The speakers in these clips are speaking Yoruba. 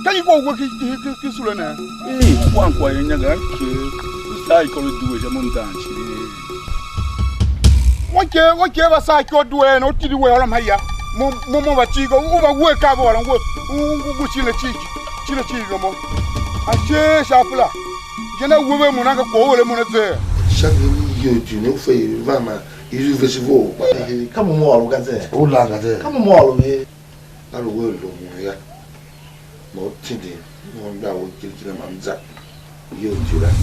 Can you go work Kisulana? One quiet Yaga, cycle do it among dance. What gave us I could do and not to do where I'm here? Momo Chico, overwork our and work. Chile Chico. I say, Shapula. You know, women will not go over the money. You know, for you, Vama, is visible. Come on, all Gazette. Oh, Lagazette. Come on, all of it. I will look here. More tinty, more down, kill them and zap. You do that.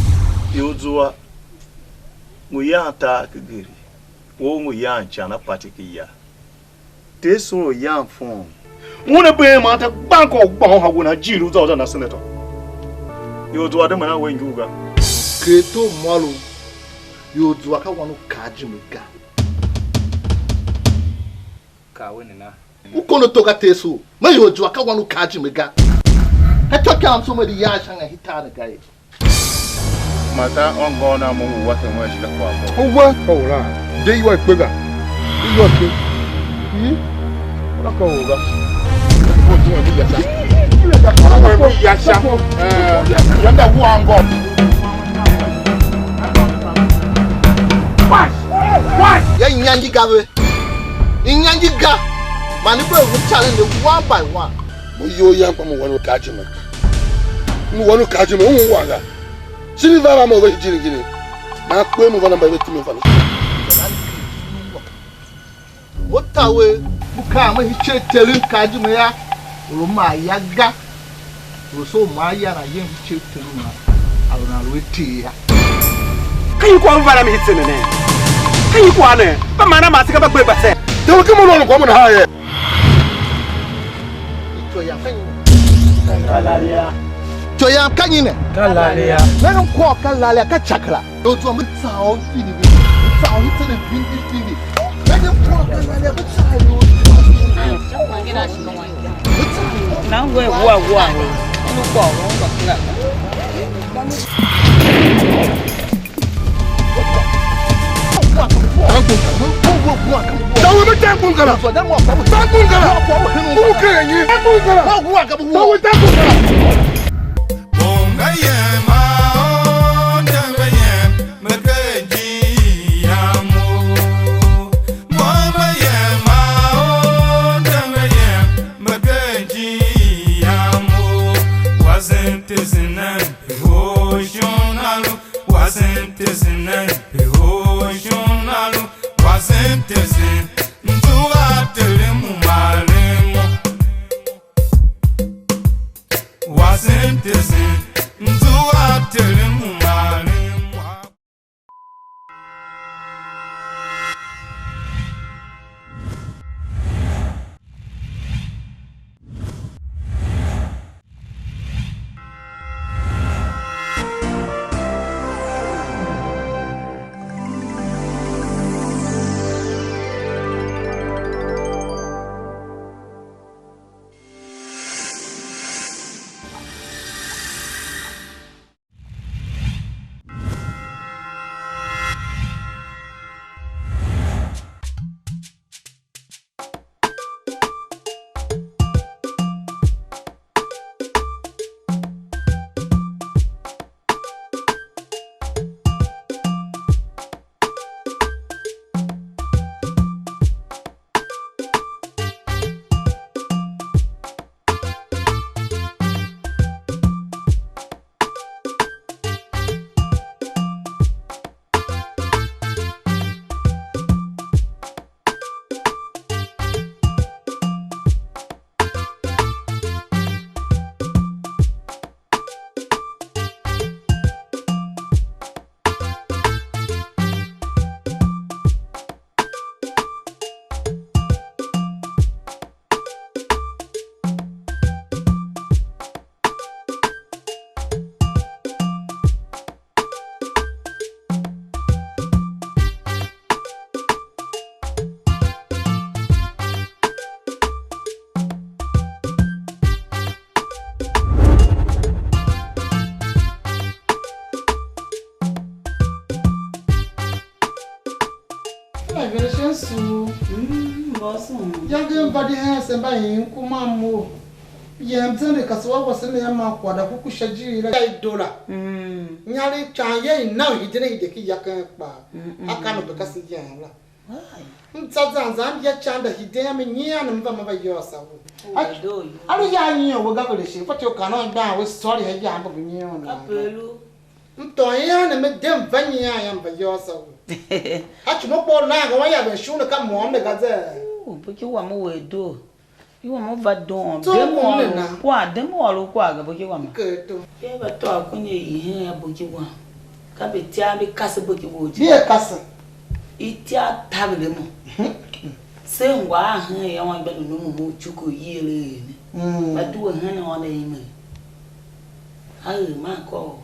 You do we are talking. Oh, we are China particular. This so young form. One of them at a bank of Bon, when I jew out on a senator. You do other man when you go. Creto Molo. You do a one of Kajimiga. Kawinina. Who gonna talk at Tesu? May you do a one of Kajimiga? I took out some of the yash and I hit on a guy. Mata on gone among what and where she got. Oh, what? Oh, there you are bigger. You are big. What over? Yasha. You're one bomb. What? Yangi Gabe. In Yangiga, Manipur will challenge you one by one. You young from one who catch him. You want to catch him on Waga. Silver, I'm over here. I couldn't run by the team of what way? Bukama, he checked telling Kajimea, Roma Yaga, Rosso Maya, and I am checked to Luna. I will not wait here. Can you go over and hit in the name? Can you go on there? But man, I'm asking about Baby. They will come on, come on higher. Joya Canine, Galalia. let him walk Galalia Cachacra. Don't want to sound feeding. Sound it's a vintage. Let him walk Galalia beside you. Now we're one. Young body has and by him, Kumamo. Yamzani kaswa wasene yama kwada kukushajira $5. Nyali chanye na hidene hideki yakapa. Akano bekasi yala. Mtsazanza ya chanda hidene menya na mva mava yosa. Alu ya nyo wagavele shi fatyo kana ba we sorry ha ya mba nyo na. Apelu. Mtoya na me dem vanya ya mba yosa. Achu mo po na ga wa ya be shuna ka mo me ga ze. Porque o amor é do. E o amor vai dom. Demora quase, porque o amor. Que vai to akunye ihe porque o amor. Cabe tia be casa porque o dia. Dia casa. E tia table mo. Se ngwa han ya wan belu no mo chuku yele ni. Ba du han na ona yime. Ai ma ko.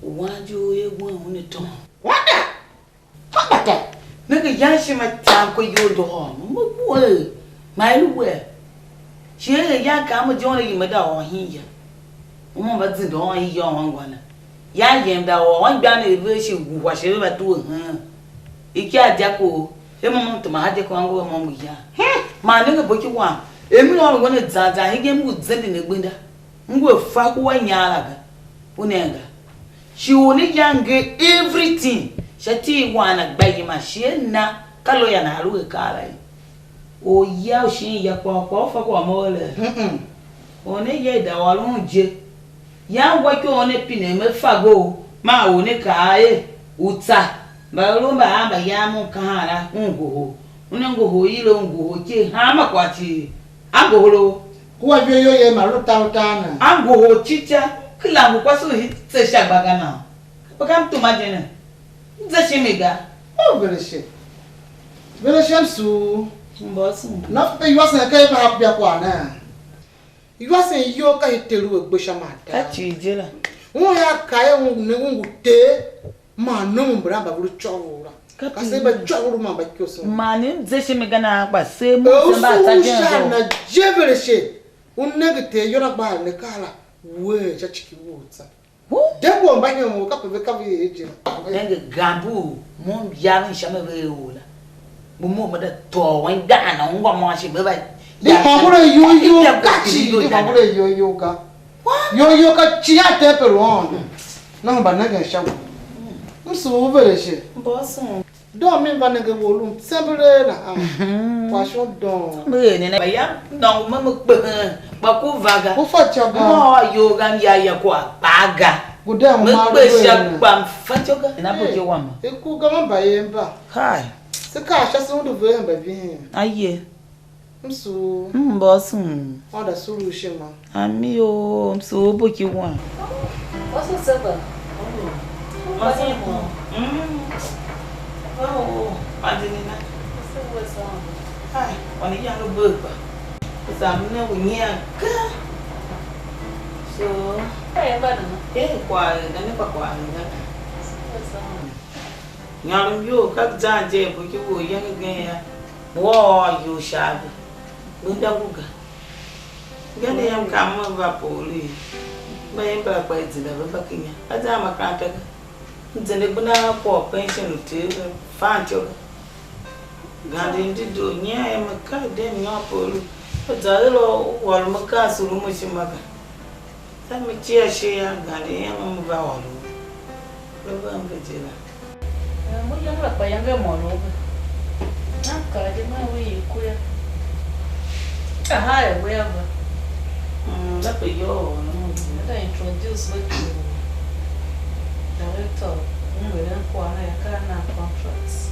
Waju egwu hun to. Wada. Papa. Nigga yanshi ma tam ko yo do ho. Mo boy. Mai lu we. She ya ka mo jona yi ma da ho hin ya. Mo ba zin do ho yi yo wan gwana. Ya yem da ho wan gba na ebe she gu wa she ba du han. Iki aja ko. E mo to ma hade ko an go mo mu ya. Ma nigga boki wa. Emi no gwana zaza hi ge mu zindi ne gbinda. Ngwe fa ko wa nyara ga. Unenga. She only young everything. Shati wana bayima shena kalo ya na ruwe kala. O ya shi ya kwa fa kwa mole. One ye da walun je. Ya wa ki one pine me fago ma one kae uta. Ba lo ba ba ya mu kala ngo. Unengo ho ilo ngo je ha ma kwachi. Ango lo. Kwa yo ye maru tautana. Ango ho chicha kila ngo kwaso hitse shagbaga na. Bakam to majena. Zashimiga. Oh, very shit. Very shit, so. Boss. Not the US and Kay have Biakwana. You are saying you can tell you a bushamata. Achijela. Oh, ya Kaya won't te. Man, no bramba will Choughul. I say, but Choughul, my Bakus. Man, Zashimiga na ba same. Oh, so very shit. Un negative, you're not buying the color. Where Chachiki Woods. Dem won ba nyo ka pe ka vi eje. Nenge gambu mo ya ni shame be ola. Mo da to wan ga na ngwa mo shi be ba. Di fangure yo kachi, di fangure yo ka. Yo ka chi ya te pe ron. Na ba na ga shawo. Mso vere she. Boss. Do mi ba na ga wolum sembre na. Fashion don. Me ni na ba ya no mo pe ba ku vaga. Ku fa chaga. Mo yo ga ya kwa paga. Guda mo ma do. Me pe sha kwa fa choga. Na bo je wa ma. E ku ga ma ba yemba. Kai. Se ka sha so do ve ba bi. Aye. Mso. Boss. Oda solution ma. Ami o mso bo ki wa. What's seba? What's mo? Oh, Adelina. What's wrong? Hi, on the young bird. Because I'm never near. So, Hey, Badana. quiet, and never quiet. What's wrong? Young you, cut down, Jay, but you were young again. War, you shall. Bundabuga. Get the young come over police. My back by the never bucking. As I'm a cracker. The Nebuna for pension to find you. Gandhi did do near a car, then your polo. But a little wall Macasu Mushimaka. Tell me, cheer, share, Gandhi, and Vowel. What you look by younger model. I'm cutting my way queer. A higher, wherever. That's a yo. I introduce with you. Director, we don't quarter contracts.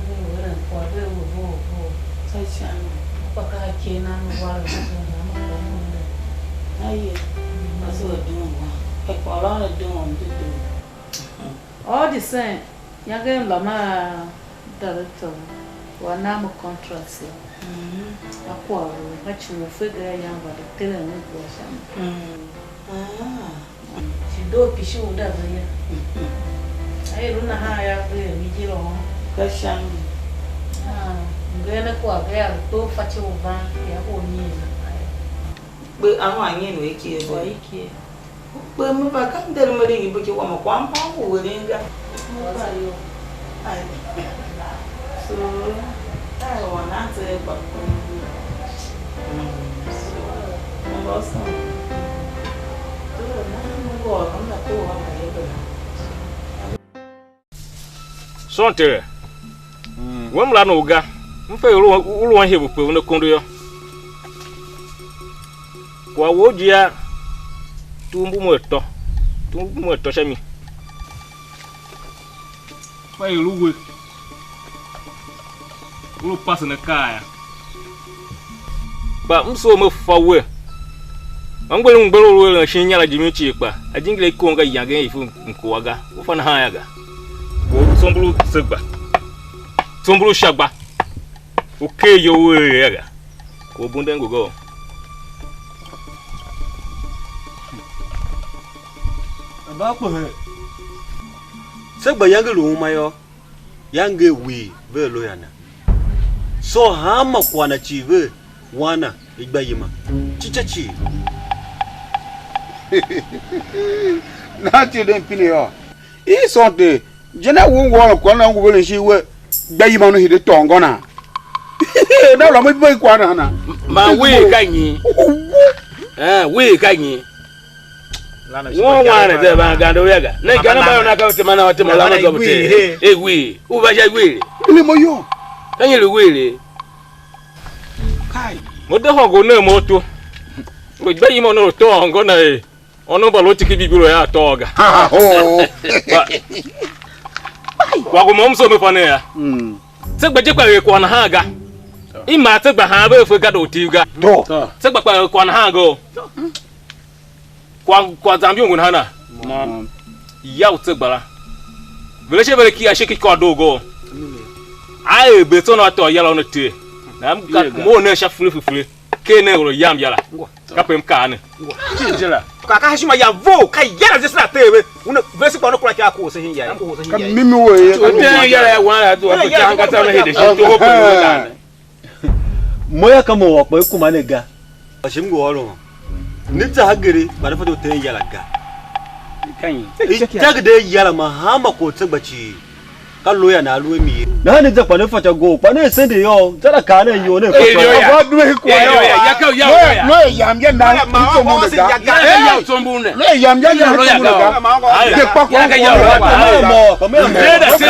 We wouldn't quarter with go. Such an Paka came and water. aye. That's what doing. A lot of doing to do. All the same, younger Lama director, one number contracts. A quarrel, which will figure young but the telling it was. She do a piece of that. I don't know how I have to on. Question. Gonna go there, go fetch over your own year. But I'm not in wiki. But move back and tell me, but you want a one pound within that. So I want to answer, but bossa. Tu não gosta, não tô Sonte. Wem la no ga. Mfe ulu wan hebu pe no kondo yo. Kwa wojia tumbu mo eto shami. Fa iluwe. Ulu passa na kaya. Ba mso mo fawe. Ngbelu na shinya la jimi chikpa. Ajingile konga yage ifu nkuwaga. Ufana hayaga. Wo sombulu segba. Sombulu shagba. Okay yo we yaga. Ko bundengo go. Ba ko he. Segba yange lu mayo. Yange we ve lo yana. So hama kwana chive wana igbayima. Chichachi. Na ti den pini yo. I sonte jena wo ko na wo le shi we gbayima no hide tongo na. Na lo mo bi kwa na. Ma we kanyi. We kanyi. Wọ́n wà ní tẹ́ bá gàdó yẹ́gà. Ní ìgbàna báyọ̀ náà káwọ́ tí ma náà wọ́n tí ma lọ́nà tó bùtẹ́. Ewé, ó bá jẹ́ wéèrè. Ilé mo yọ. Lẹ́yìn lè wéèrè. Mo dé hàn kó náà mo tó. Mo gbé yìí mọ̀ náà tó hàn kó náà yẹ. Ọ̀nà bọ̀ ló ti kí bíbí rẹ̀ yà tọ́ ọ̀gà. Wà kò mọ̀ ń sọ mi fọ́ ní ya. Sẹ́gbẹ̀ jẹ́ pẹ̀lú ẹ̀kọ́ ọ̀nà hàn ga. Ìmọ̀ àtẹ́gbẹ̀ hàn bẹ́ẹ̀ fẹ́ gàdó tí ga. Sẹ́gbẹ̀ pẹ̀lú ẹ̀kọ́ ọ̀nà hàn ga. Kwa zambi ngun hana ya utsebala vile chebele ki ashiki kwa dogo ai beto na to yala no te na mo na sha fulu ke na ro yam yala ka pem ka ne Chinjela. Kaka hashima ya vo ka yala just na tebe. Una vesi kwa no kula ka ko se hin ya. Ka mimi we te yala wa to ko janga ta na hede shi to ho pe moya kama wa kwa kuma ne ga. Ashimgo walo. Nita hagere ba da fado ta yala ga. kan Ita da yala ma hama ko tsabaci. Kallo ya na ruwa mi. Na ne da kwane fata go, kwane sai da yo, tara ka ne yo ne ko. Ba duwe ko yo. ya ka ya No yam ya na so mo da. ya sombu ne No yam ya na so mo da. Ke pa ko ya mo. da te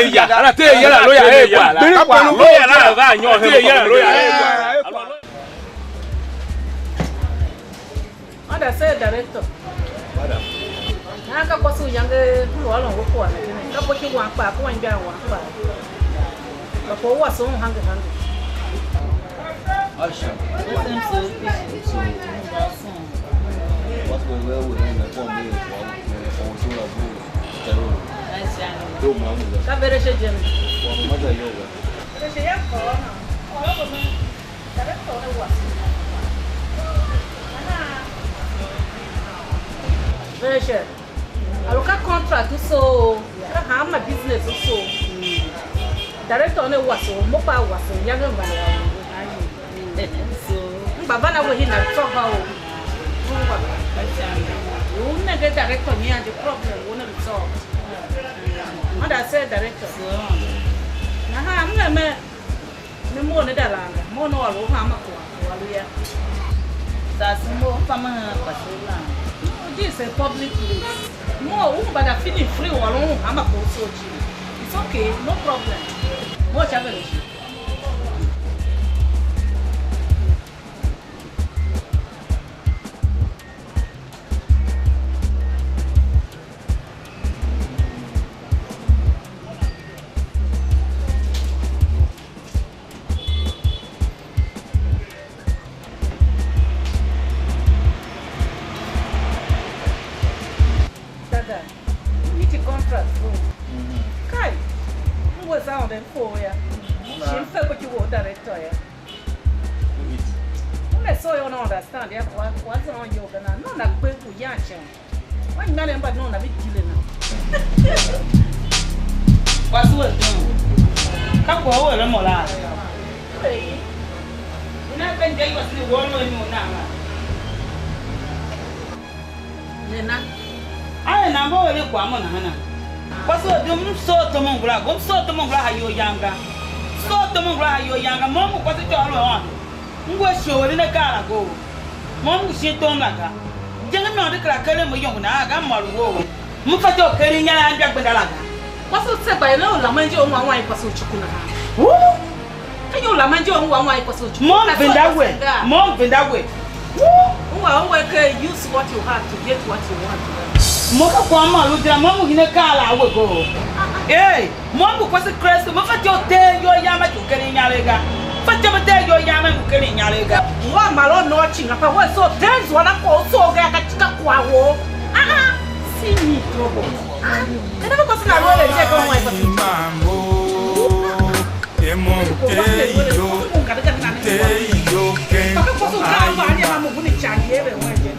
ya ala te ya la lo ya e ya lo ya la ga nyo he ya lo ya Ada saya director. Ada. Na ka kwasu yange lo lo ko kwa ne. Ka po ki wa pa ko wan bia wa pa. Ka po wa so hang hang. Aisha. Them so patient. What's going well with him? For me, for so la bu. Tero. Aisha. Do mamu. Ka bere she jem. Wa mama yoga. Bere she ya ko na. O ko me. Director ne wa. Veja, alocar contrato so, cara uma business so. Director ne waso, mo pa waso, yanga mbana. So, baba na wo hina toka o. Una get director me and the problem wona resolve. Mother said director. Na ha me mo ne dalanga, mo no alo ha ma ko alo ya. That's more fama pasula. This is a public place. No, but I feel free or I'm a post. It's okay, no problem. More challenge. Understand ya what's on yoga na no na kwe ku yacha wani male mba no na bigile na Kwasu wa don. Ka ko wa le mola. Ina ben dai wasu wo no ni na ma. Nena Ai na bo le kwa mo na hana. Kwasu wa don so to mo ngula, go so to mo ngula hayo yanga. So to mo ngula hayo yanga mo mo kwasu to alo on. Ngwe show le na kala go. Mom shit on laga. Jangan mau deklarasi mau yang mana agak malu. Muka tu kerinya anda berdalaga. Pasal sebab itu lama je orang awak pasal cukuna. Kayu lama je orang awak pasal cukuna. Mom vendagwe. Orang ke use what you have to get what you want. Muka kwa malu dia mom gini kala awak go. Eh, mom bukan sekeras. Muka tu teh yo yama tu kerinya lega. Fata teh yo yama tu kerinya lega. Wah malu no cing apa? Wah so dance wana kau so gaya katika kuawo. Sini trouble. Kenapa kau senang boleh je kau main pasal mambo teyo ken tapi kau so kau apa ni mamu guni canggih be main je.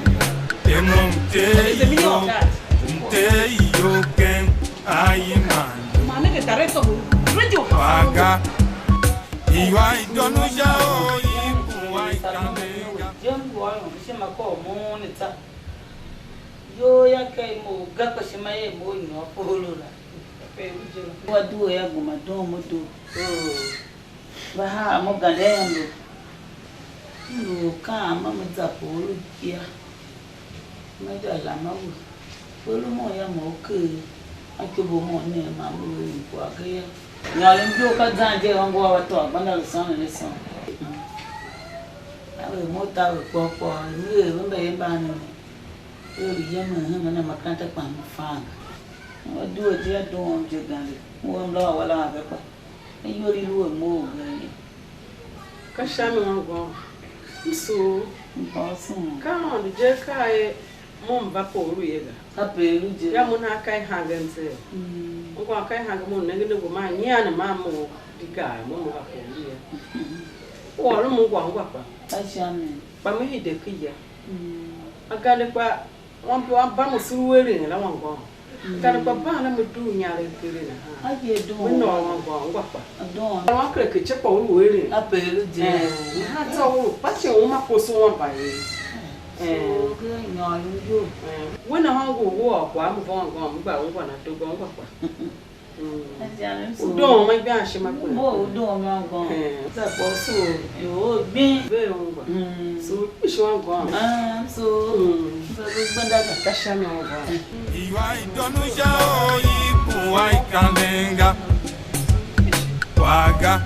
Teyo ken aiman. Mana ke tarik tu? Rejo. Waga iwai donu jao iwai kandenga. Jam buat macam aku mau ni tak. Yo ya kai mo gapa simaye mo no polo la wa du ya go ma do mo do ba ha mo galendo no ka ma mo za polo kia ma da la ma wo polo mo ya mo ke a ke bo mo ne ma mo ko a ke ya nya le ndio ka zanje wangu wa to bana le son le son awe mo ta ko ko ni we be ba ni eu ia mana na makanta kwa mfanga wadua dia don jogando o amla wala beba yori luo mo gani Kashami wangu so basun kama je kai mom ba ko ruega apelu je ya muna kai hangense ngo kai hanga mun ngi ngo ma nyana mamo diga mo ba ko ruega o lo mo gwa ngwa pa ashame ba me hide kiya agale kwa wampo amba musuwere ni la wango kana kwa bana mudu nyare kire na ha aye do no wango ngwa pa don wa kre ke chepa wo were apelu je ha to wo pa che wo ma ko so wa ba ye go nyalu yo wena wango wo kwa mu wango mu ba ngwa na to go ngwa pa ashame so don ma bi a she ma ko mo don ma go za po so yo bi be ngwa so ishi wango so banda kashami wango Iwai donu jao iwai kandenga. Waga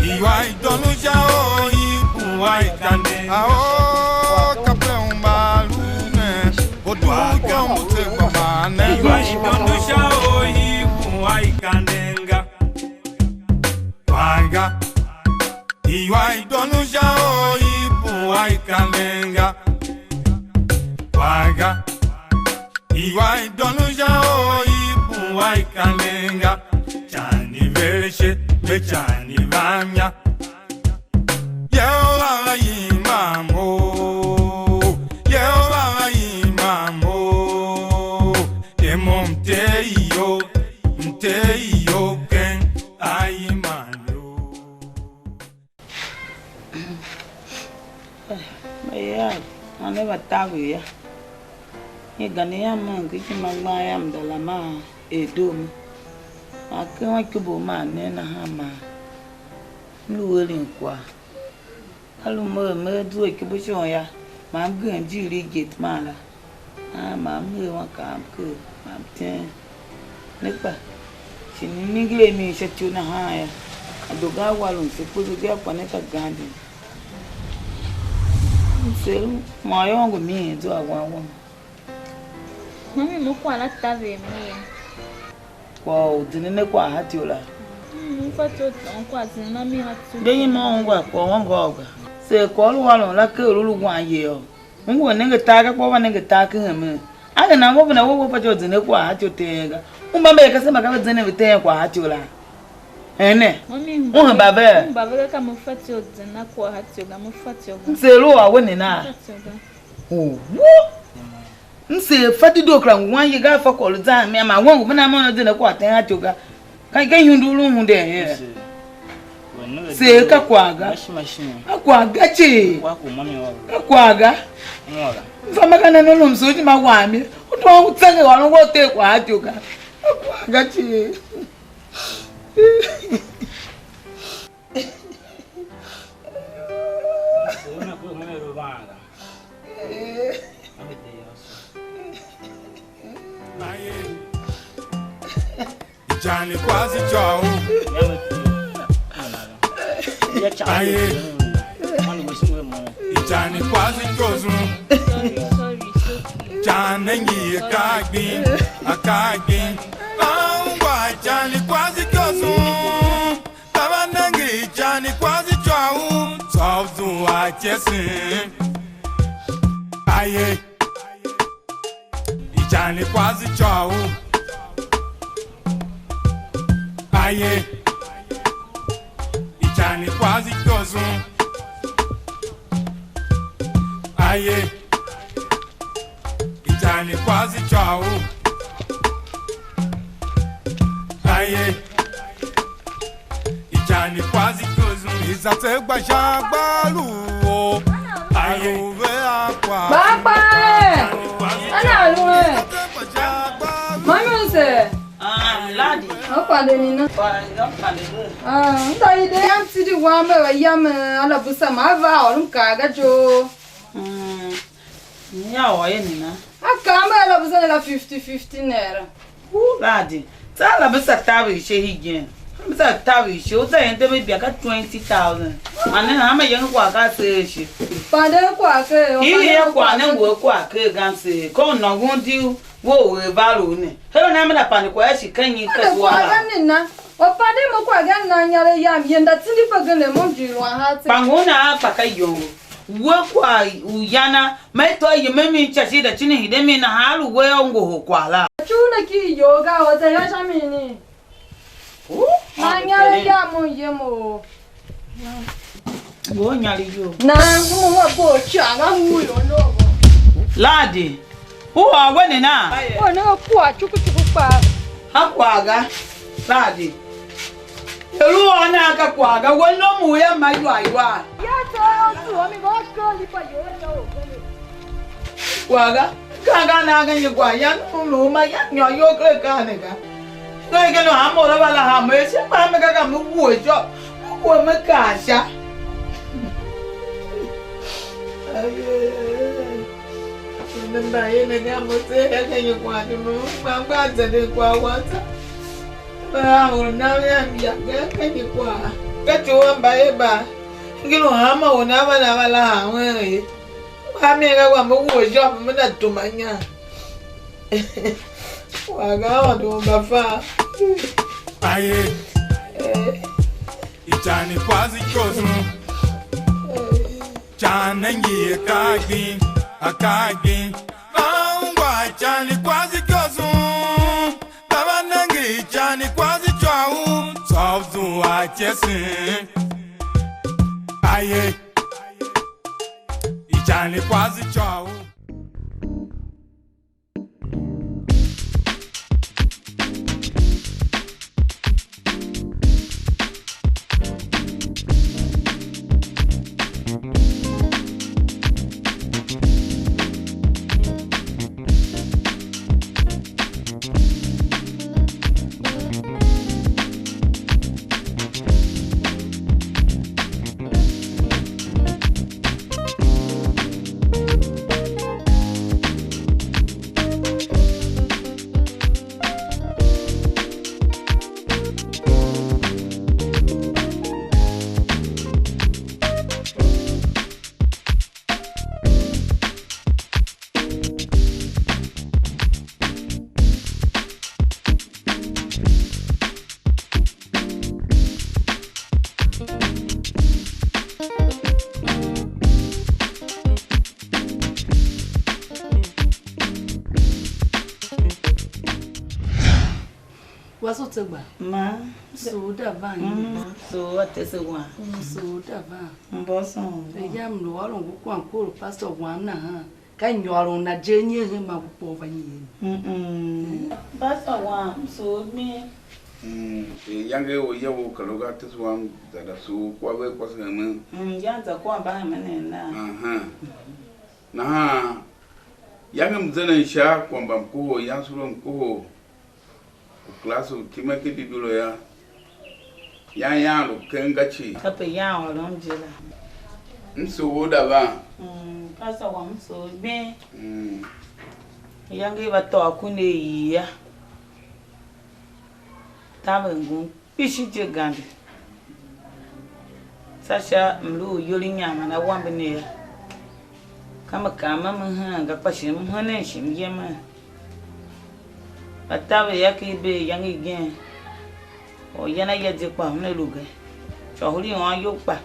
iwai donu jao iwai kandenga. Ao kapão malume oduga mute babane. Iwai donu jao iwai kandenga. Waga iwai donu jao iwai kandenga. Waga iwai donu jao iwai kandenga. Chani veche me chani vanya. Yewa imamo. Yewa imamo. Emo mteyo ken aimano. ya ane batawi ya ye gane ya man ki magma ya mdala ma edom akwa kubo ma ne na ha ma luwelin kwa alu me du e kubo sho ya ma gan jiri gate ma la ma me wa ka ku ma ten nepa sini nigre mi se tu na ha ya adoga walun se puzo dia kwa ne ka gandi Selu, maior me do agua. Mami mo kwa la tave me. Qual dinene kwa hatiola. Fato on kwa dinena mi hatu. Dey mo ngwa kwa wangoga. Se ko lu walon la ke lu gwa ye o. Ngwo ne ngata kwa wa ne ngata ka me. Aga na mo na wo fato dinene kwa hatiotenga. Umba me ka se maka dinene vite kwa hatiola. Ene. Mami o baba. Baba ka mo fato dinena kwa hatiola mo fato. Selu a woni na. Oh. Nse fati do kra nwa ye ga fa ko lu za me ma won go na mo na dinene kwa ten hatioga. Kai kai hundulu hunde he. Se ka kwaga. Akwaga chi. Akwaga. Mfama kana no msoji magwami. Utwa utsange walo wote kwa hatioga. Akwaga chi. Ichani Kwase Choughul. Aye. Ichani Kwase Choughul. Chanengi akagbi. Angwa Ichani Kwase Choughul. Tabanengi Ichani Kwase Choughul. Sauzu achesin. Aye. Ichani Kwase Choughul. Aye. Ichani Kwase Choughul. Aye. Ichani Kwase Choughul. Aye. Ichani Kwase Choughul. Izate gbajagbalu o. Aye. Papa! Ana aluwe. Mami se. Ladi. Opande nina. Nda ide yam sidi wame wa yam ala busa mava olum kaga jo. Nya wa ye nina. Akamba ala busa la 50-50 naira. Ladi. Sala busa tawi she higien. Busa tawi she o ta yende be bia ka 20,000. Ane na ma yen kwa ka se she. Pande kwa ke. Iye kwa ne wo kwa ke ganse. Ko no gundi wo we balo ne. He na me da pani kwa shi kanyi ka Kwa ganina. Opande mo kwa ganna nyare yam yenda tindi pagane mo jiro ha te. Pangona paka yongo. We kwa uyana mai to yi memi chashi da chini hidemi na halu we ongo ho kwala. Chuna ki yoga o te ya shamini. Na nyare yam yemo. Wo nyari yo. Na mo wa bo changa huyo no. Ladi. Uwa wene na. O na kwa chuku pa. Hakwaga. Ladi. Elu ona akakwaga wono mu ya maywa iwa. Ya to tu mi go ko li pa yo no. Kwaga. Kaga na ga ni kwa ya no ma ya nyo yo kle ka ne ga. Ngai ke no amo ra bala ha me se pa me ga mu wo jo. Wo me ka sha. Nda yene ga mo se ga ni kwa no ma ba de kwa wata. Ba ona ya ya ga ni kwa. Ka chuwa mbaye ba. Ngilo hama ona bala bala ha we. Ba me ga wa mo wo jo mo na tumanya. Wa ga wa do ba fa. Aye. Ichani Kwase Choughul. Chanengi akagbi. Angwa Ichani Kwase Choughul. Tabanengi Ichani Kwase Choughul. Sauzu achesin. Aye. Ichani Kwase Choughul. Waso tegba. Ma. So da van. So what is it one? So da van. Mboso. E ya mlo walo ngukwa nkoro pastor wana ha. Ka nyoro na jenye he makupo vanyi. Pastor one so me. Yange o yewo kaloga tiswan da so kwa we kwa sema. Yanza kwa ba menena. Aha. Na yange mzana sha kwamba mkuu yansuro mkuu klasu kimeke didulo ya lo kengachi kape ya lo mjela nso woda ba pasa wa mso be yange bato akune ya Tava ngun pishi je gandi. Sasha mlu yuri nyama na wambe ne. Kama mhanga pashi mhane shim yema. Atawe yake be yangi gen. O yana yaje kwa mne luga. Chouhul on yopa.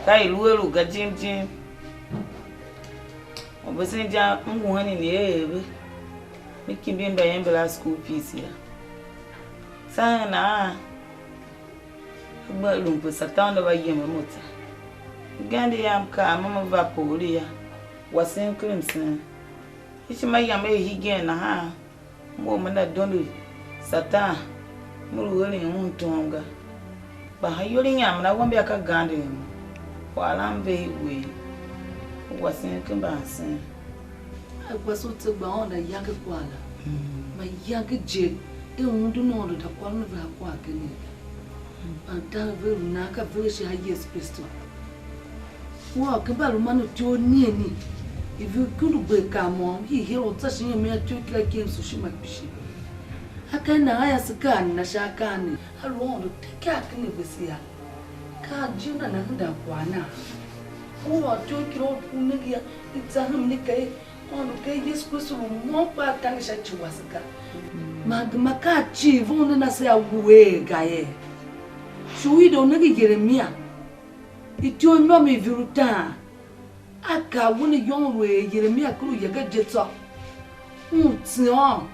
Kai luwe luga jim. Obesenja ngwani ne ebe. Mikibimba yembela school fees ya. Sana ba lumpu satanda ba yema mota. Gandi yam ka mama va polia. Wasen crimson. Ichi ma yam e higen na ha. Mo mana donu satan. Muru wele ntonga. Ba hayori nyam na wambe aka gandi. Wala mbe we. Wasen kimbansen. Agwaso tugba onda yage kwala. Ma yage je e undu no da kwala va kwa kene. Anta veru naka veshi ha Yesu Kristo. Wa ke balu manu jo nieni. If you could be come he hero touching me at 2 games so she might be she. Akana aya sikani na shakani. Alone take care kene besia. Ka jina na nda kwana. Wa jo kiro kunigia itsahu nikai. Quando que Yesu Kristo mo pa tanga chachiwasika. Magma chi vona na se awe gae. Shuido nagi Jeremia. Itio no me viruta. Aka woni yonwe Jeremia kuru yaga jetso. Tio.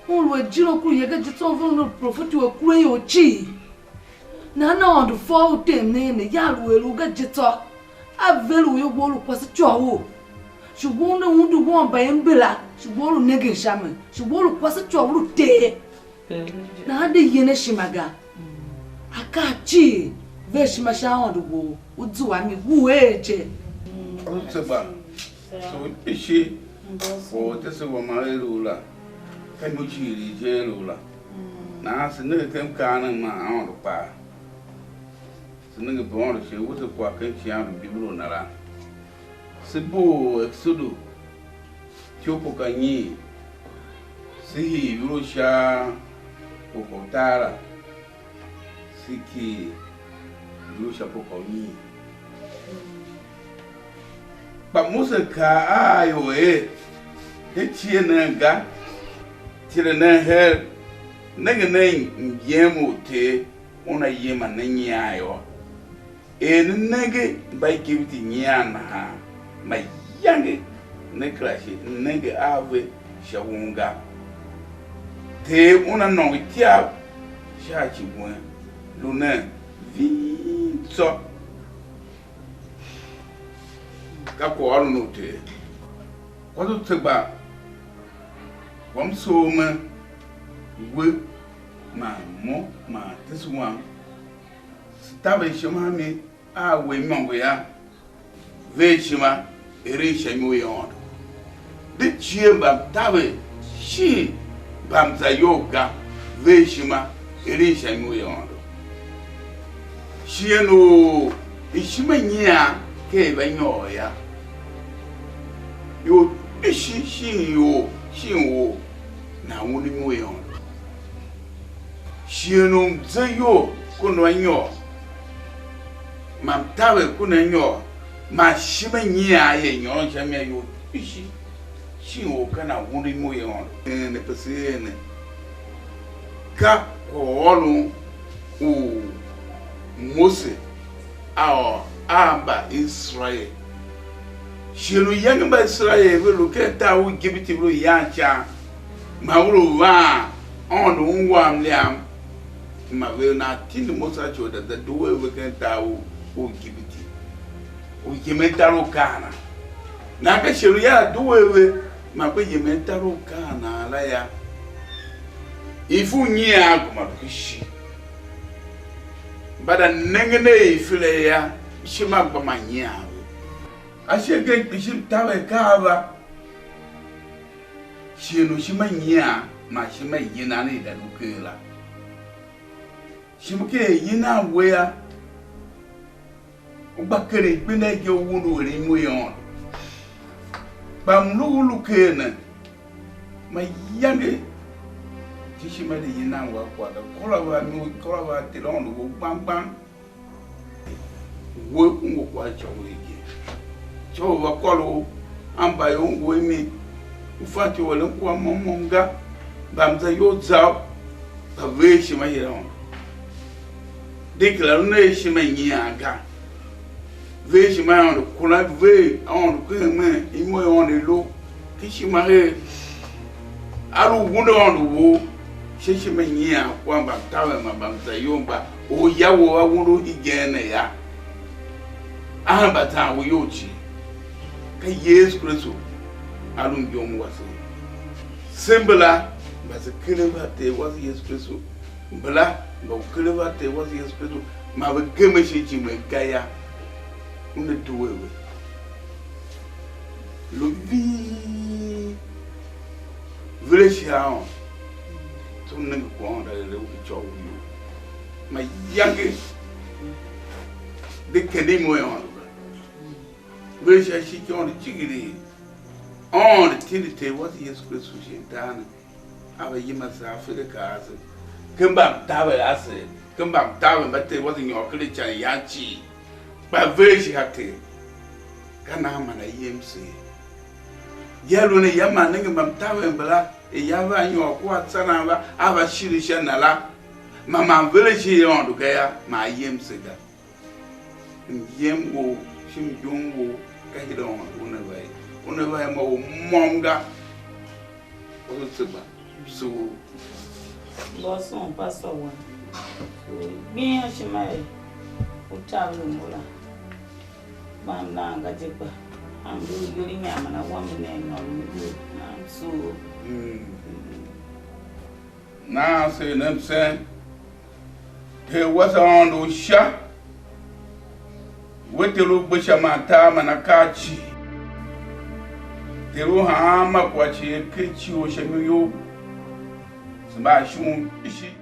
Onwe jiro kuru yaga jetso vona prophet we kuru yo chi. Na na on the fall tem ne yalu eluga jetso. Avelu yo bolu kwase Chouhul. Shubona undu wamba embela, shubolu nege shaman, shubolu kwasa Chouhul te. Na hade yene shimaga. Akachi, ve shimasha ondu wo, uzuwa mi wueje. Seba. So ishi o tese wa maelula. Kai muchiri je lula. Na se ne kem kana ma ondu pa. Se ne bon she wuta kwa kan chianu bibulu nara. Sebo exodo chopo kanyi sihi virosha kokotara siki virosha pokonyi ba musaka ayo chie nanga tire na her nanga yemo te ona yema nanyayo nenge bai kibiti nyana ha ma yange ne krashi nenge ave shawunga te una no tia shachi buen luna vinso ka ko alu no te ko to teba wam so ma we ma mo ma teswa stabe shoma mi a we mongo ya veshima erisha mi yondo de chiemba tabe shi bamza yoga veshima erisha mi yondo shieno ishima nya ke banyoya yo ishi shinwo na wuni mi yondo shieno mzayo kuno nyo mamtawe kuna nyo ma shima nyia ye nyon jamia yo ishi shinwo kana wuri mo yon ne pesene ka olu u Mose ao aba Israel shiru yanga Israel velo kenta u gibiti bro yancha mawuru wa ondo unwa mliam ma ve na tindi Mose acho da duwe we kenta u gibiti o yementaro kana na ka shiru ya duwewe ma ko yementaro kana la ya ifu nyia aguma kishi bada nengene ifile ya shima gbama nyia ashege kishi tawe kaba shinu shima nyia ma shima yina ni da dukela shimuke yina weya bakere gbene ge wunu re mu yon bam lulu kene ma yange Tishi me the yina wa kwa da kola ba te lo no bang bang. Wo ngo kwa Choughul ige. Choughul wa kolo amba yo wo mi. Ufati wala kwa momonga bamza yo zao ba ve shi ma yira on. Declare ne shi ma nyianga. Ve shi ma on kula ve on ko me imo on lo kishi ma he alu wundo on wo shi ma nyia kwa ba tawe ma bamza yo ba o ya wo wa wundo igene ya amba ta wo yo chi ka Yesu Kristo alum jom wasi sembla basi keleba te wasi Yesu Kristo bla ba keleba te wasi Yesu Kristo ma ba gema shi chi me gaya une tuwewe lo vi vile shao to ngi ko da le Choughul ma yange de kedi mo yon vile shi ki on chigiri on tinite what Yesu Kristo shi dana aba yima sa Afrika ase kemba tawe ase kemba tawe bate what nyo Christian yachi ba vile shi hate kana mana yemse yalo ne yama ne ngam tawe mbala e yava nyo kwa tsana ba aba shiri shanala mama vile shi yon do kaya ma yemse ga yemgo shim jongo ka hidon una vai mo monga o seba so boss on pass one bien chimai o tablo mola bam na nga jepa am do yori nyama na wa me no am so na say nem say he was on do sha wetelo bosha mata manakachi tero ha makwachi kechi o shemiyo sba shun ishi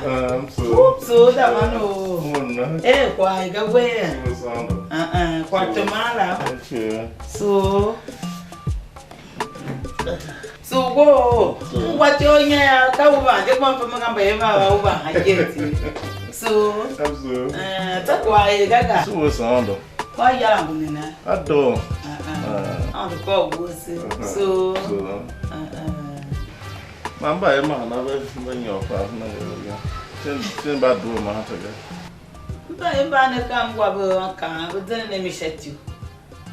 So that one oh. Eh, why go where? Quite tomorrow. So go. What you yeah? Come over. Just one from my over. I get it. So. That's why Gaga. So what's on? Why you are Nina? I don't. On the call was so. Mamba, man, I will your partner. Send bad do my heart again. But I can't go on car, but then let me set you.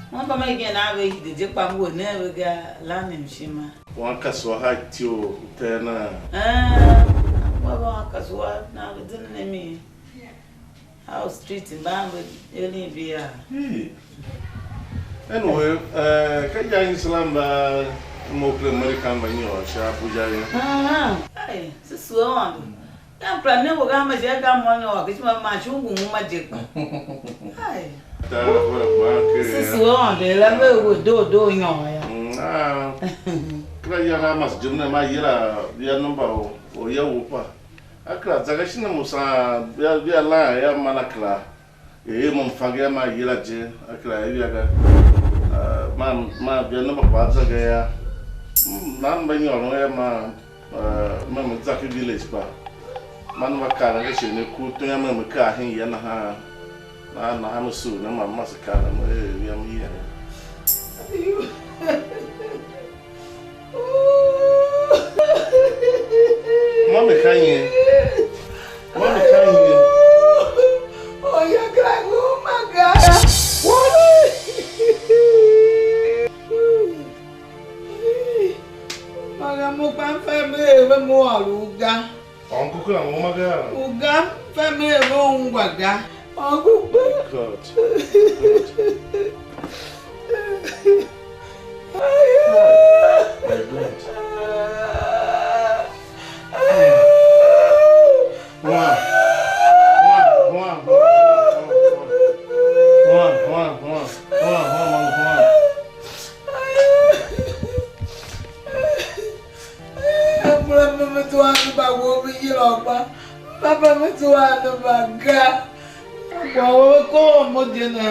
One by again, I will the Japan would never get landing shima. One castle high to Tana. What about Casua now? But didn't let me. How street in Bam with Olivia. Anyway, can you Islam? Mokle American manure, sharp Ujaya. Hey, this one. I'm planning to go to the it's my machine, magic. Hi. This one, the level would do in your Kraya must do my year number or your Akra, Zagashina Musa, be a lie, Manakla. Emon Fagama Yilaje, Akra, Yaga. Ma, be a number of Bazagaya. Man by your Mamma Zaki village bar. Man Makara, you could to Yamma car in Yanaha. I'm soon, I'm a massacre. I'm here. Mommy, can you? Mommy, can you? Oh, you're crying, oh my God. What? Mo pa fẹ́ me mo aluga. Uncle kula mo maga. Uga fẹ́ me mo ngwaga. Uncle pe. God. My God. Papa me to ano baga. Wow, ko mo dina.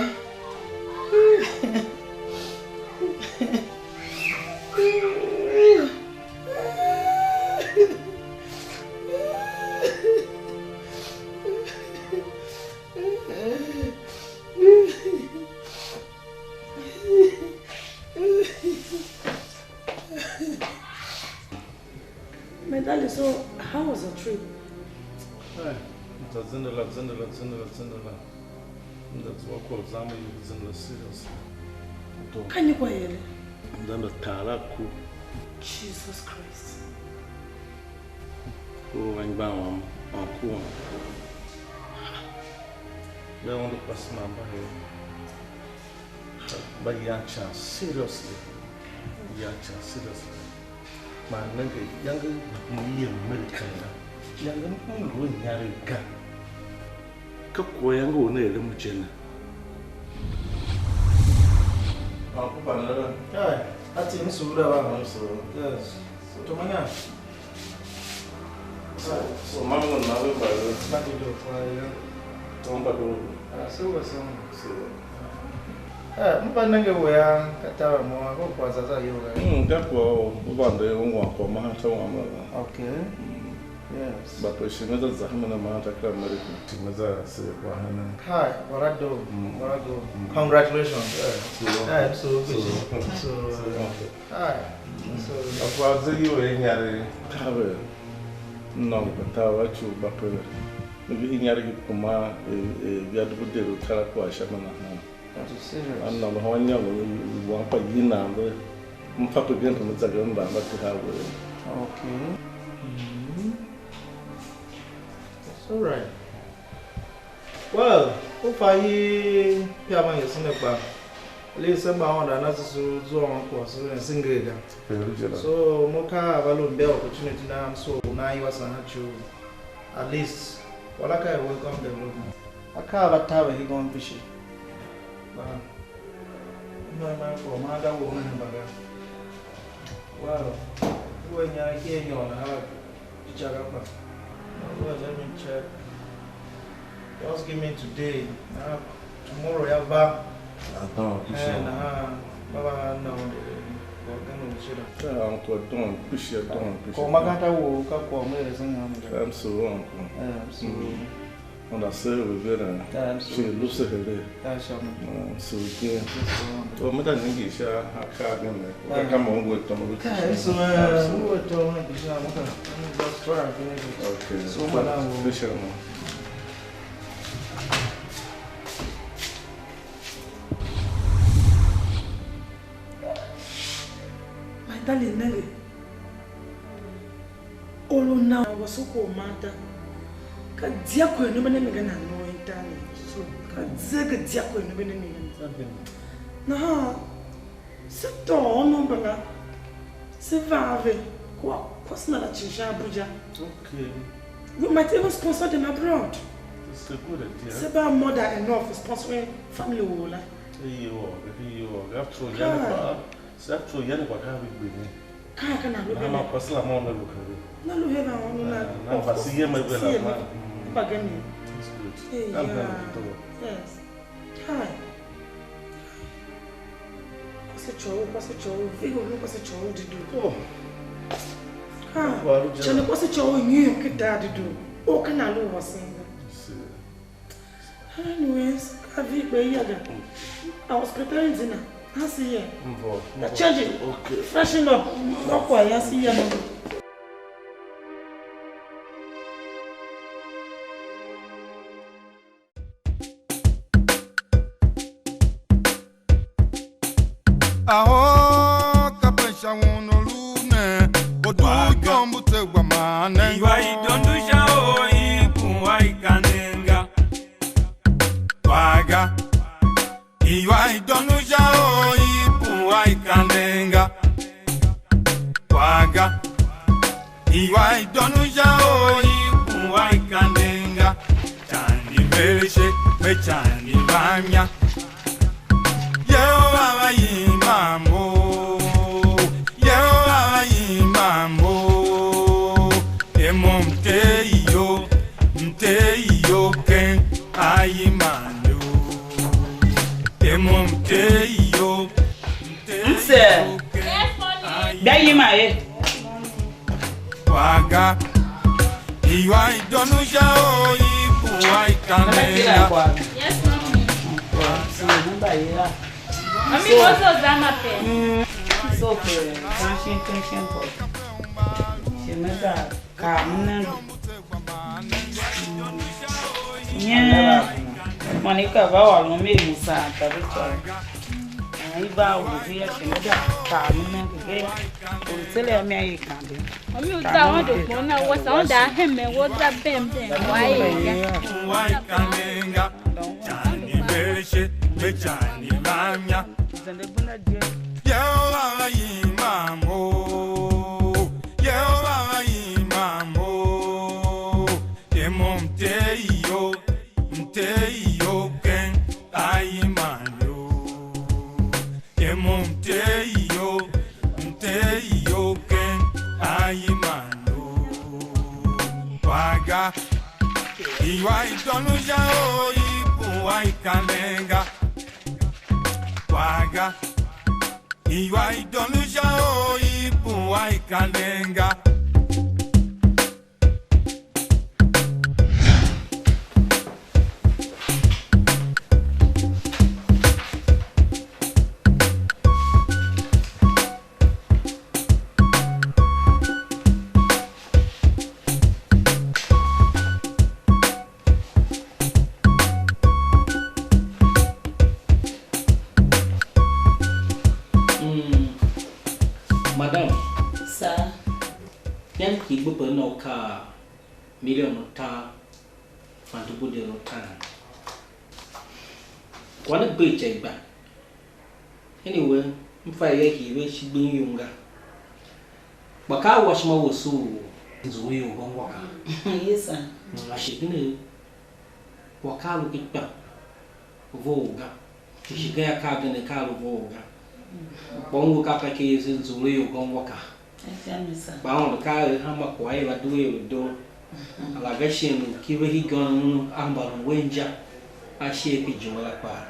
Medali, so how was the trip? Zindala. That's what calls Zama Zindala serious. Can you go ahead? Then the Talaku. Jesus Christ. Oh, I'm bound on cool. They want to pass my body. But Yacha, seriously. My nigga, younger, me American. Younger, who Yariga. Cocoyango near the Muchin. I think so. Yes. To my God. So, Mamma, now, by the so was Mpanenge wea katawa mwa kwa sasa yoga. Japo ubande ungwa kwa mahata wa mwa. Okay. Yes. But we should not zahama na mahata kwa America. Timeza se kwa hana. Hi, Warado. Congratulations. I'm so busy. Hi. So akwa zeli we nyare tawe. No, tawa chu bapele. Maybe nyare kuma vya dubudero kala kwa shamana hana. That is serious. I'm not going to want to be number. I'm probably going to make a gun back to have it. Okay. It's alright. Well, if I hear my son, listen, I want another zone course and sing it. So, Moka Balloon Bell opportunity now, so now you was at least, what I can welcome them. I can't have a going fishing. No, for mother woman, well, when you're here, you're on a hard Chagapa. Well, let me check. Just give me today. Tomorrow, you have back. Attends, Baba, no. On a servi vera. Chez Lucere. So again. To Madame Gisha, a cabin. Come on with them. So, just try and finish it. Okay. So, Madame. Darling Nelly, all now was so called matter. Can Diaco no man again know in Danny? So, can Zega Diaco no man. No, sit down, no bella. Sevave, what's not a Chisha Buja? Okay. We might even sponsor them abroad. It's a good idea. Seba more than enough for sponsoring family wola. You have to c'est trop bien de voir avec Bénin. Quand on a le non, parce que la monde le non, le verra, on a. Non, parce que moi, je vais la pas gagner. Yes. Hi. What's a Choughul? Figure what's a Choughul to do. Oh. Ah. Chana what's a Choughul you could daddy do. Oh, can I know what's saying? Anyways, I was preparing dinner. I see you. Change it. Okay. Freshen up. Not quite. I see you. Aho kapesha wono lune. Odu tombu te guamane. Iwai dondu shao iku wai kanenga. Waga. Iwai dondu shao iku wai kanenga. Waga. Iwai dondu shao iku wai kanenga. Chani verishe me chani vanya. Waga, you I don't know how you I can. Yes, Mami, what's Zama pen? So, tension pot. She made a calm. Yeah, Monica Vow, no me, Musa, I vow here, she made a calm. Tell her, me, I can't be. You don't know what's on that him and what's that bim. Why Iwai donu jao ipu wai kanenga. Waga. Iwai donu jao ipu wai kanenga. no car, million tar, Fantabude Rotan. One a big chamber. Anyway, if I he wish she being younger. But I wash my so is way of one walker. Yes, sir. I should know. Walk out with it. Volga. She get a card in a car of Volga. Bongo Capacase is way of one walker. Bound the car, how much why I do it with door. ala gashin ki we hi gon amba wenja a she ki jumala pa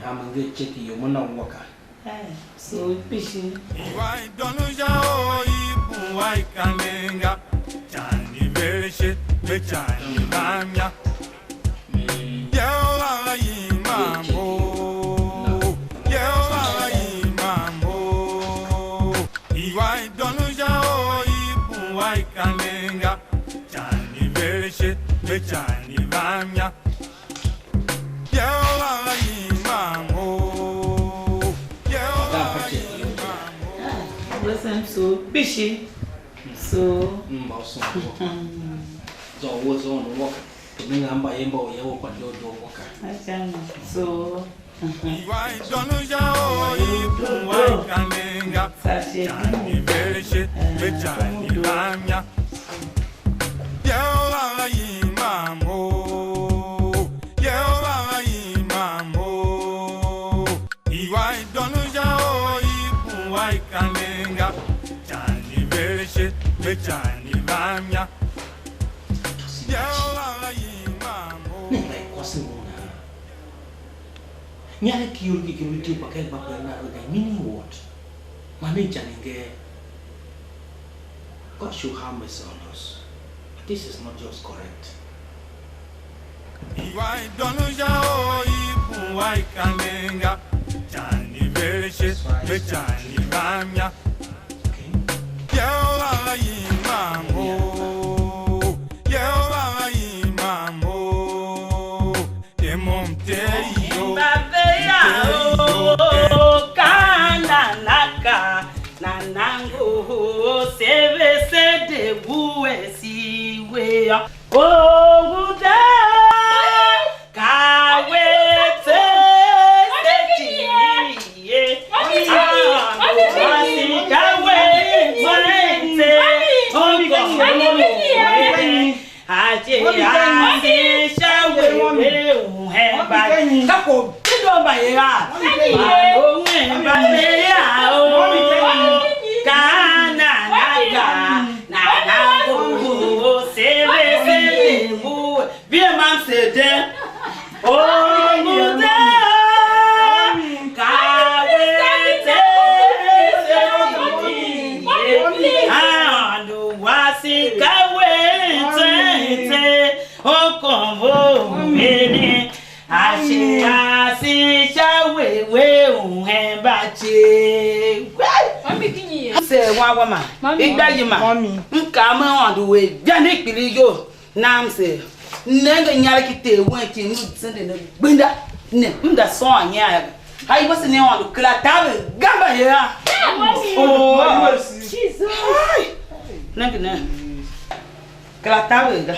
ya mange cheki yo mona waka so pishi Why don't you ibu why kanenga chani vershe me chani bamya Yawa imambo Yawa imambo Why don't you ibu why kanenga chani vershe me chani bamya Yawa imambo listen so pishi so so so was on walk ninga amba yembo yawo kwa dodo waka so Why don't you why kanenga chani vershe me chani bamya Yawa imambo Yawa imambo Why don't you why kanenga chani vershe me chani bamya Yawa imambo nyale kiurgi kiruti pakai bapena udah mini what mami janinge God should have mercy on us. This is not just correct. Why don't you why kanenga chani vershe me chani bamya Yawa imambo Yawa imambo Emomte yo kana naka nanango seve se de buwe siwe oguda kawe te setiye kawe aje ase shawe uhemba kako kidomba ya uhemba ya o kana naga nago seve bu bien mam sede o muda kawe te ando wasi kawe okonvo mene asi shawewe uhembache mami kinyi se wa ma igbayi ma nka ma odu we bia ni pili yo nam se nenga nyara kite won ti nu sende na gbenda ne nda so anya ai bo se ne odu klatabe gamba ya oh Jesus nenga ne klatabe ga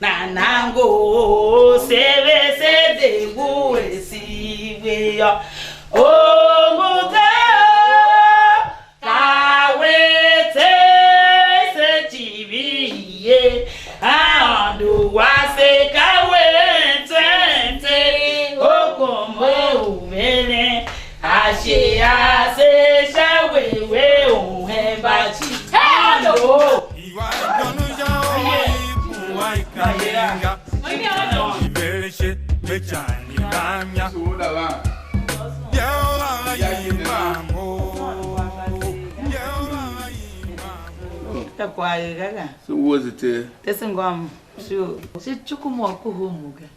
nanango seve se de buwe siwe ya oh muda kawe te se chiviye ando wase kawe tente okomo vele ashe ase shawe we uhembachi ando why kanenga chani vershe me chani bamya Yawa imambo Kwase gaga So was it tesingom shu si chukumo ko homuga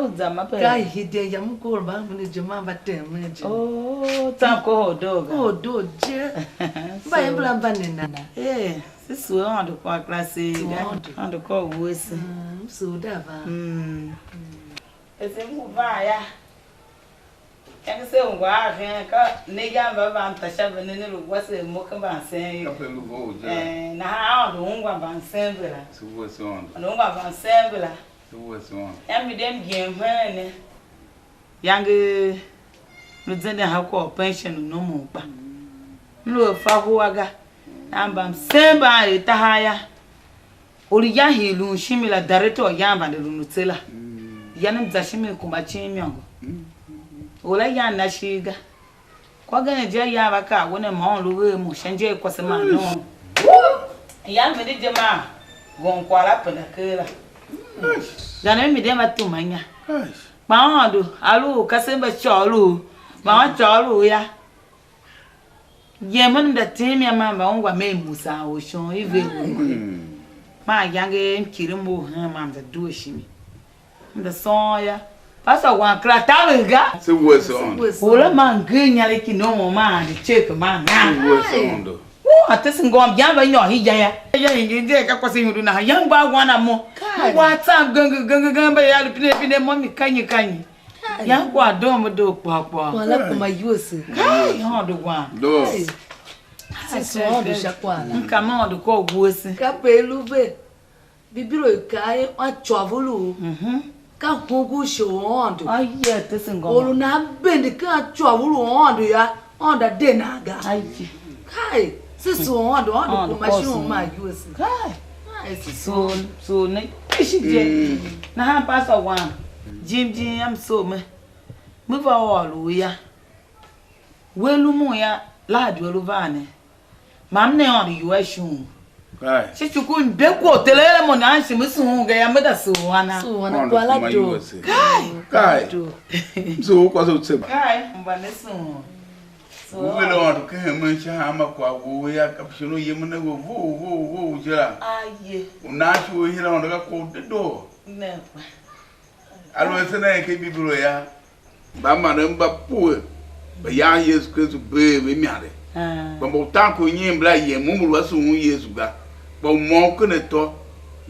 uzama pe ga hide ya mko ba mun jema ba tem je oh ta ko do je ba yembla banena sisu on do kwa classe on do ko wesi so da ba ese mu va ya Yang se ngwa ven ka ne ya ba ba ntasha benene lu wase mo kan ba sen na ha do ngwa ba sen bela So what's on? no ngwa ba sen bela So what's on? ya mi dem bien hwene Yang Luzende hako pension no more. No fahuaga. Ambam semba itahaya. Uri ya hilu shimila director yamba de lunutela. Yanam zashimi kumachimi yango. Ola ya nashiga. Kwa gane je ya baka wona ma luwe mu shanje kwasema no. Ya me de ma gon kwala pela kera. Gane mi de matumanya. Ma ndo alu kasemba cholu. Ma cholu ya. Yemen da temi mama ongwa me musa o shon ive. Ma yange mkirimu ma mda duoshimi. Mda soya. Pasa wa krataga. Se on. Ola mangenya leki no ma de check ma na. Se on. Atesi ngom yamba nyo hija ya. Ya nginde ka kwasi hudu na yamba wana mo. WhatsApp ganga ya pine mo mi kanyi. Yangwa domo do kwa. Wala kuma yose. Kai hodo wa. Do. Sisi hodo shakwala. Nkama hodo ko gwose. Ka pelu be. Bibiro kai a chovulu. Ka hogu shondo. Aye tesi ngom. Olu na bende ka chovulu hondo ya. Onda denaga. Aye. Kai. Sisi hondo kuma shuma yose. Kai. So ne kishije. Na ha pasa wa. Jim am so me. Move all ya. Welu mu ya lad welu vane. Mam ne on you ashun. Kai. Si chukun be ko tele mo na nsi musu ga ya meda so wana. So wana kwa la do. Kai. So kwa so tseba. Kai mbane so. So wele on ke me cha ama kwa wo ya kapshino yemna wo jira. Aye. Una shu hira on ga ko do. Ne. Alo esena ke bibiro ya. Ba ma na mba pu. Ba ya Yesu Kristo be mi ade. Ba mo ta ko yin bla ye mu wasu hu Yesu ga. Ba mo ko ne to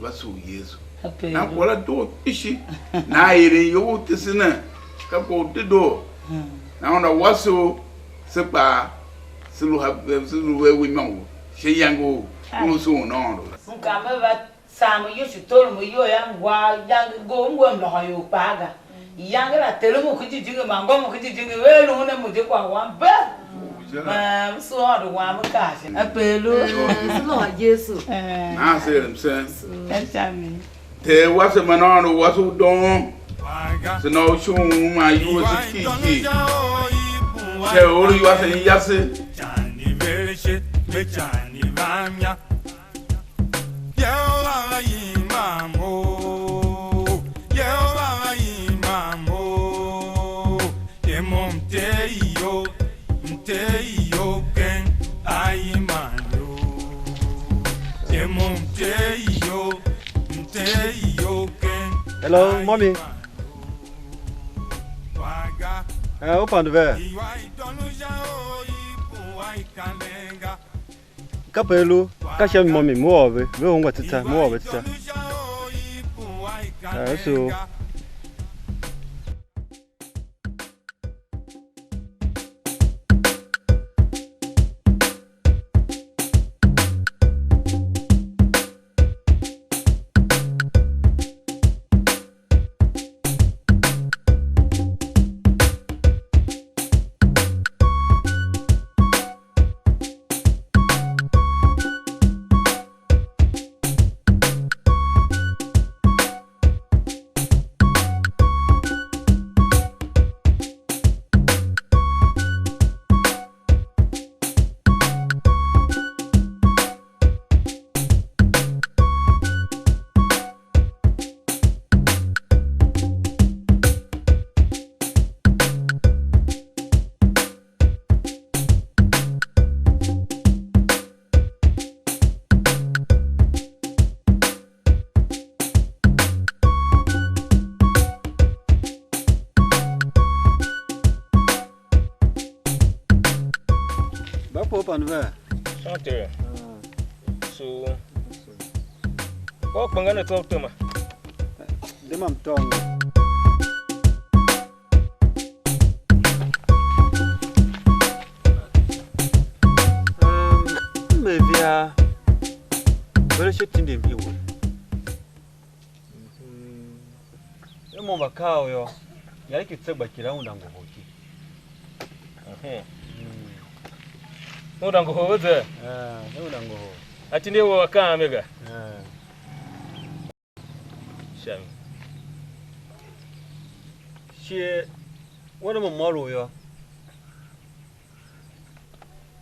wasu Yesu. Na ko la do ishi. Na ire yo tisina ka ko do. Na ona wasu sepa silu ha silu we ma. She yango no so no. Nka me ba Sam Yesu tolu mo yo ya wa yang go ngom lo yo paga. Yang la tele mo kiti jinga mango mo kiti jinga we lo na mo je kwa wa ba. So do wa mo ka se. Apelo. Silo Yesu. Na se dem sen. Echami. Te wase manano wasu don. Se no shu ma yu kiki. Che ori wase yase. Jani verishe me jani vamya. Hello, mommy. Open the door. Kapelu, kasha mommy muove, we ongwa tita, muove tita. So open the Chante. So ko pangana talk to ma. Dem am tong. Maybe very shit in the view. Mo bakao yo. Ya ki tsaba kira undango hoki. Undango ho ze. Undango ho. Atinde wo kan amega. Sham. Shi wani mamalo ya.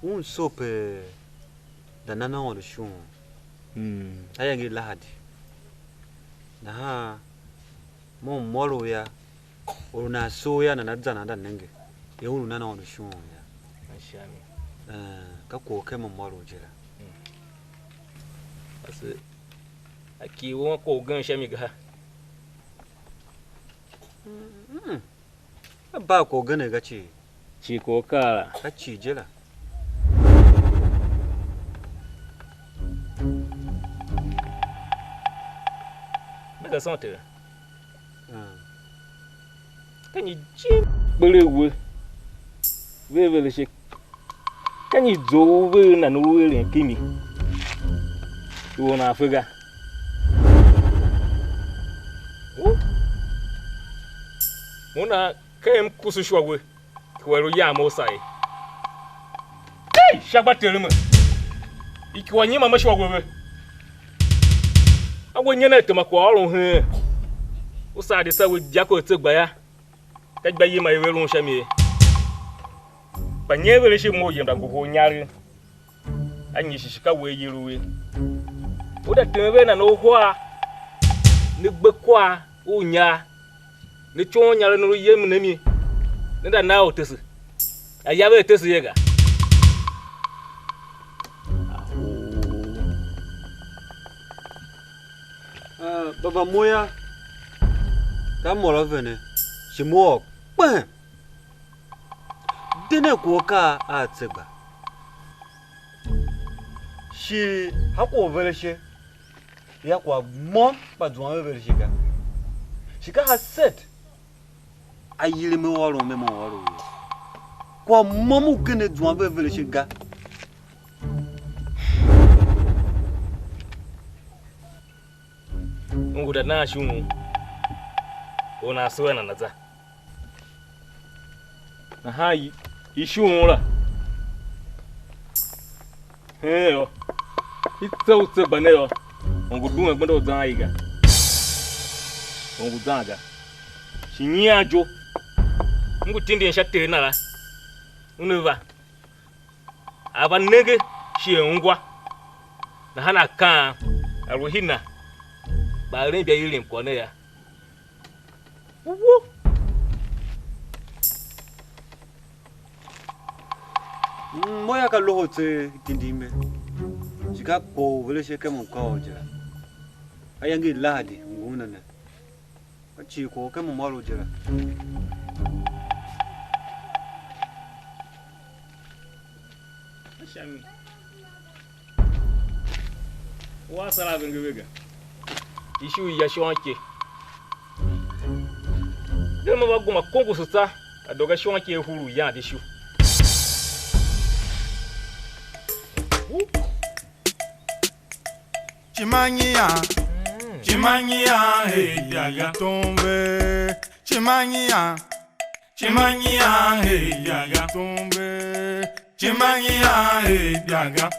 Un sope da nana wani shun. Ayangi lahadi. Na ha mamalo ya. Una soya na nadzana da nenge. Ya unu nana wani shun ya. Shami. Ka koke mamalo jira. Ase aki wo ko gan shami ga. Ba ko gane gaci ci ko kala ka ci jira daga sonte kan yi ji burewu we shi kan yi zo we na no we ren kimi wo na afiga muna kem kusu shwawe kwero ya mo sai hey shagba terima ikiwa nyima ma shwawe we agwo nyena etema kwa orun he usa de sawe jako tegba ya tegba yi ma ewe run shami banye wele shi mo yenda go nyare anyi shishika we yiruwe oda tembe na no ho a ne gbekwa unya ne chon nyare no yem na mi ne da na otese ayabe etese yega baba moya ka moro vene shimo pa dene ko ka atseba shi hako vele she ya kwa mom pa duan vele shika shika has said ayile me woro kwa momu kene duan vele shika nguda na shunu ona suwa na naza na hai ishunu la heyo itso baneyo ngudu ngbondo zaiga ngudaga shinyajo ngutindi nshatte na la unuva abanege shiengwa na hana kan aruhina ba rin bia yirin ko ne ya wuwu moya ka loho tse tindime jika ko vele sheke mun ko jira ayangi ladi nguna ne kachi ko ke mun malo jira shami wa sala bengega ishu ya shwanke dema baguma kongo suta adoga shwanke huru ya dishu Chimanyia hey yaga tombe Chimanyia hey yaga tombe Chimanyia hey yaga